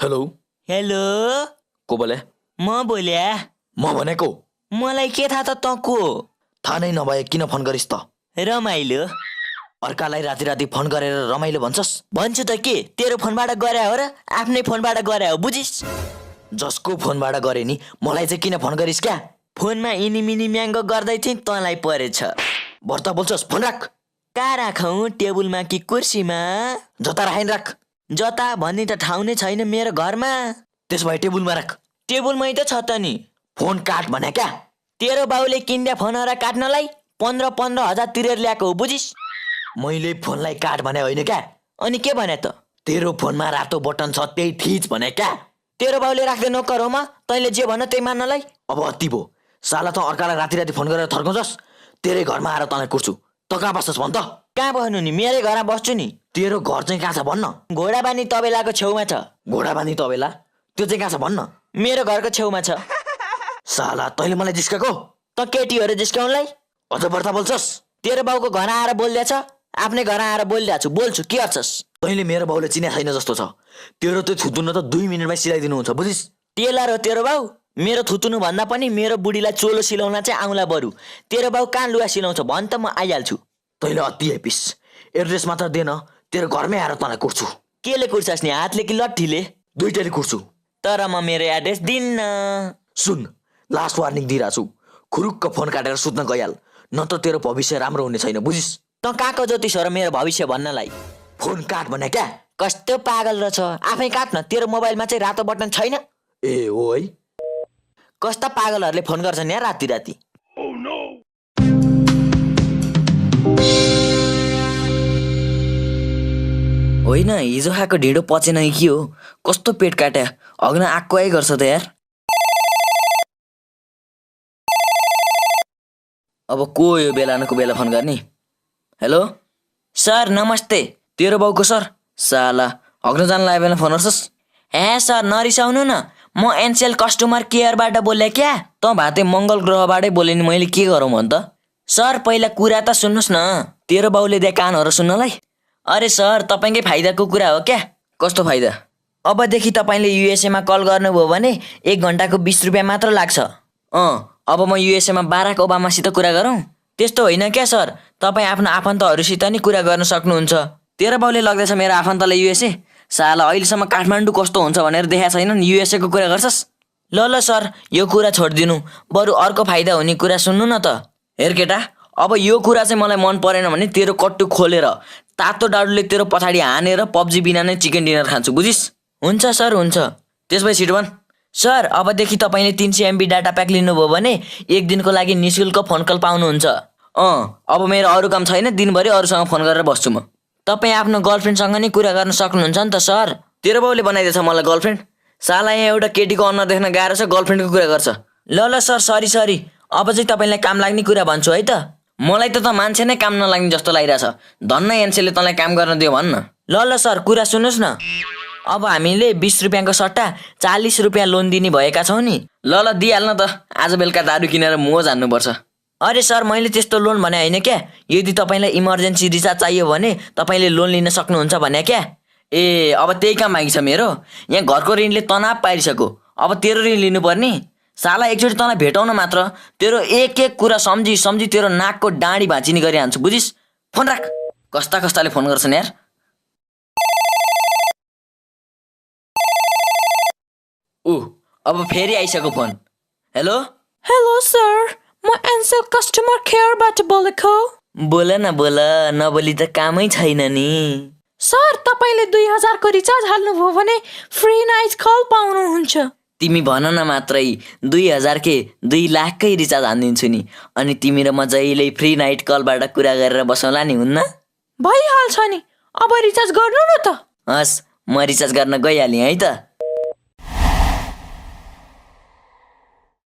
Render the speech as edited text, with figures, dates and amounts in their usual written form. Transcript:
Hello hello को बोले? म बोल्या म भनेको मलाई के थाहा त तँ को थाहा नै नभए किन फोन गरिस् त? रमाइलो अर्कालाई राति राति फोन गरेर रमाइलो भन्छस्? भन्छु त के तेरो फोनबाट गरे हो र आफ्नै फोनबाट गरे हो बुझिस्? जसको फोनबाट गरे नि मलाई चाहिँ किन फोन गरिस् क्या? फोनमा इनिमिनी म्याङ्गो गर्दै थिएँ तँलाई परेछ। भर्ता बोल्छस्? फोन राख। कहाँ राखौँ, टेबुलमा कि कुर्सीमा? जता राखेन राख। जता भन्ने त ठाउँ नै छैन मेरो घरमा। त्यसो भए टेबुलमा राख। टेबुलमै त छ त नि। फोन काट भने क्या? तेरो बाउले किन्दा फोनहरा काट्नलाई 15,000 तिरेर ल्याएको हो बुझिस्? मैले फोनलाई काट भने होइन क्या? अनि के भने त? तेरो फोनमा रातो बटन छ त्यही थिच भने क्या? तेरो बाउले राख्दै नोकर हो म, तैँले जे भन त्यही मान्नलाई? अब अति भो। साला त अर्कालाई राति राति फोन गरेर थर्काउँछस्। तेरै घरमा आएर तँलाई कुर्छु। त कहाँ बस्छस् भन् त? कहाँ बस्नु नि, मेरै घरमा बस्छु नि। तेरो घर चाहिँ कहाँ छ भन्न? घोडाबानी तबेलाको छेउमा छ। घोडाबानी तबेला? त्यो चाहिँ कहाँ छ भन्न? मेरो घरको छेउमा छ। साला तैँले मलाई जिस्काको? त केटी हो र जिस्काउनलाई? अझ बढ्ता बोल्छस्? तेरो बाउको घर आएर बोलिदिएछ, आफ्नै घर आएर बोलिदिएको छु, बोल्छु के गर्छस्? तैँले मेरो बाउले चिने छैन जस्तो छ। तेरो त्यो थुतुन त 2 मिनेटमै सिलाइदिनुहुन्छ बुझिस्? टेलर हो तेरो बाउ? मेरो थुतुनु भन्दा पनि मेरो बुढीलाई चोलो सिलाउन चाहिँ आउँला बरु। तेरो बाउ कहाँ लुगा सिलाउँछ भन् त म आइहाल्छु। तैँले अति हेपिस। एड्रेस मात्र देन, तेरो घरमै आएर तँलाई कुर्छु। केले कुर्छस् नि, हातले कि लट्ठीले? दुईटैले कुर्छु। तर म मेरो एड्रेस दिन्न। सुन, लास्ट वार्निङ दिइरहेछु। खुरुक्क फोन काटेर सुत्न गइहाल, नत्र तेरो भविष्य राम्रो हुने छैन बुझिस्? तँ कहाँको ज्योतिष हो र मेरो भविष्य भन्नलाई? फोन काट भने क्या? कस्तो पागल रहेछ, आफै काट्न। तेरो मोबाइलमा चाहिँ रातो बटन छैन? ए हो है। कस्ता पागलहरूले फोन गर्छन् यहाँ राति राति। होइन, हिजो खाएको ढिँडो पचेन कि के हो? कस्तो पेट काट्या, अग्न आक्कै गर्छ त यार। अब को यो बेलानको बेला फोन गर्ने? हेलो सर नमस्ते। तेरो बाउको सर? साला अग्न जान लाग्यो भने फोन गर्छस्? हे सर नरिसाउनु न, म एनसेल कस्टमर केयरबाट बोले क्या। तँ भाते मङ्गल ग्रहबाटै बोले नि, मैले के गरौँ भन् त? सर पहिला कुरा त सुन्नुहोस् न। तेरो बाउले दिए कानहरू सुन्नलाई? अरे सर तपाईँकै फाइदाको कुरा हो क्या। कस्तो फाइदा? अबदेखि तपाईँले युएसएमा कल गर्नुभयो भने 1 घन्टाको 20 रुपियाँ मात्र लाग्छ। अब म युएसएमा बाराक ओबामासित कुरा गरौँ? त्यस्तो होइन क्या सर, तपाईँ आफ्नो आफन्तहरूसित नि कुरा गर्न सक्नुहुन्छ। तेरो बाउले लग्दैछ मेरो आफन्तलाई युएसए? साला अहिलेसम्म काठमाडौँ कस्तो हुन्छ भनेर देखाएको छैन नि, युएसएको कुरा गर्छस्? ल सर यो कुरा छोडिदिनु, बरु अर्को फाइदा हुने कुरा सुन्नु न त। हेर केटा, अब यो कुरा चाहिँ मलाई मन परेन भने तेरो कट्टु खोलेर तातो डाडुले तेरो पछाडि हानेर पब्जी बिना नै चिकन डिनर खान्छु बुझिस्? हुन्छ सर हुन्छ। त्यसपछि छिटो भन्। सर अबदेखि तपाईँले 300 MB डाटा प्याक लिनुभयो भने 1 दिनको लागि निःशुल्क फोन कल पाउनुहुन्छ। अब मेरो अरू काम छैन, दिनभरि अरूसँग फोन गरेर बस्छु म। तपाईँ आफ्नो गर्लफ्रेन्डसँग नि कुरा गर्न सक्नुहुन्छ नि त सर। तेरो बाउले बनाइदिएछ मलाई गर्लफ्रेन्ड? साला यहाँ एउटा केटीको अनुहार देख्न गाह्रो छ, गर्लफ्रेन्डको कुरा गर्छ। ल सर सरी, अब चाहिँ तपाईँलाई काम लाग्ने कुरा भन्छु है त। मलाई त मान्छे नै काम नलाग्ने जस्तो लागिरहेछ। धन्न एनसेलले तँलाई काम गर्न दियो भन्न। ल सर कुरा सुन्नुहोस् न। अब हामीले 20 रुपियाँको सट्टा 40 रुपियाँ लोन दिने भएका छौँ नि। ल दिइहाल्न त, आज बेलुका दारू किनेर मुह जान्नुपर्छ। अरे सर मैले त्यस्तो लोन भने होइन क्या। यदि तपाईँलाई इमर्जेन्सी रिचार्ज चाहियो भने तपाईँले लोन लिन सक्नुहुन्छ भने क्या। ए अब त्यही काम बाँकी छ मेरो। यहाँ घरको ऋणले तनाव पारिसक्यो, अब तेरो ऋण लिनुपर्ने। साला एकचोटि तँलाई भेटाउन मात्र तेरो एक कुरा सम्झी तेरो नाकको डाँडी भाँचिने गरिहाल्छु बुझिस्? फोन राख। कस्ताले फोन गर्छन् यार। अब फेरि आइसक्यो फोन। हेलो सर, म एनसेल कस्टमर केयरबाट बोलेको। बोल नबोली त कामै छैन नि। सर तपाईँले 2000 को रिचार्ज हाल्नुभयो भने फ्री नाइट कल पाउनुहुन्छ। तिमी भन न मात्रै 2000 के 2 लाखकै रिचार्ज हानिदिन्छु नि, अनि तिमी र म जहिल्यै फ्री नाइट कलबाट कुरा गरेर बसौँला नि, हुन्न? भइहाल्छ नि, अब रिचार्ज गर्नु न त। हस् म रिचार्ज गर्न गइहालेँ है त।